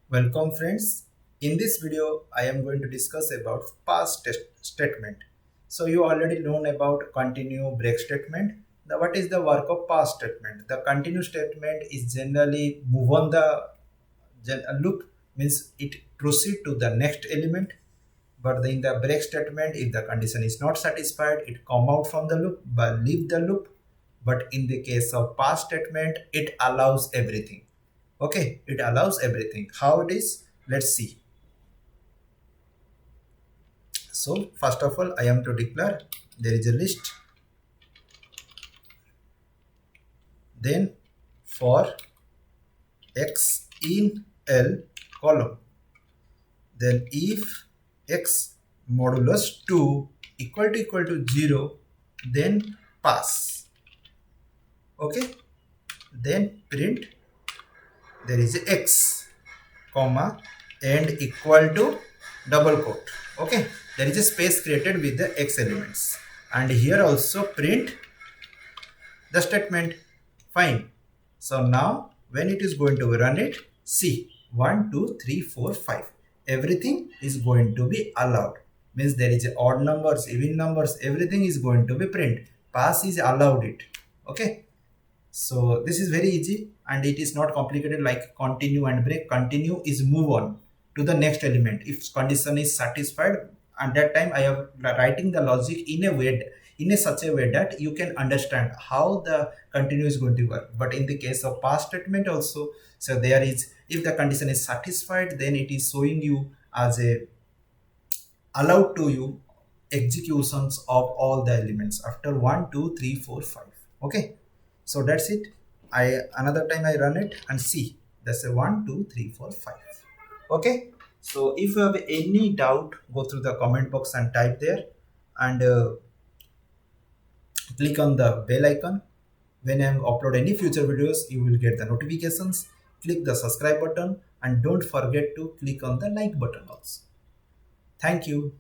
Welcome friends. In this video, I am going to discuss about past statement. So you already known about continue break statement. What is the work of past statement? The continue statement is generally move on the loop, means it proceed to the next element. But in the break statement, if the condition is not satisfied, it come out from the loop but leave the loop. But in the case of past statement, it allows everything. Okay, it allows everything. How it is, let's see. So first of all, I am to declare there is a list, then for x in L column, then if x modulus 2 equal to 0, then pass. Okay, then print there is a x comma and equal to double quote. Okay, there is a space created with the x elements, and here also print the statement. Fine. So now when it is going to run it, see 1 2 3 4 5, everything is going to be allowed, means there is a odd numbers, even numbers, everything is going to be print. Pass is allowed it. Okay, so this is very easy and it is not complicated like continue and break. Continue is move on to the next element if condition is satisfied. At that time I am writing the logic in a way, in a such a way that you can understand how the continue is going to work. But in the case of past statement also, so there is, if the condition is satisfied, then it is showing you as a allowed to you executions of all the elements after 1 2 3 4 5. Okay, so that's it. I another time I run it and see that's a 1 2 3 4 5. Okay, so if you have any doubt, go through the comment box and type there, and click on the bell icon. When I upload any future videos, you will get the notifications. Click the subscribe button and don't forget to click on the like button also. Thank you.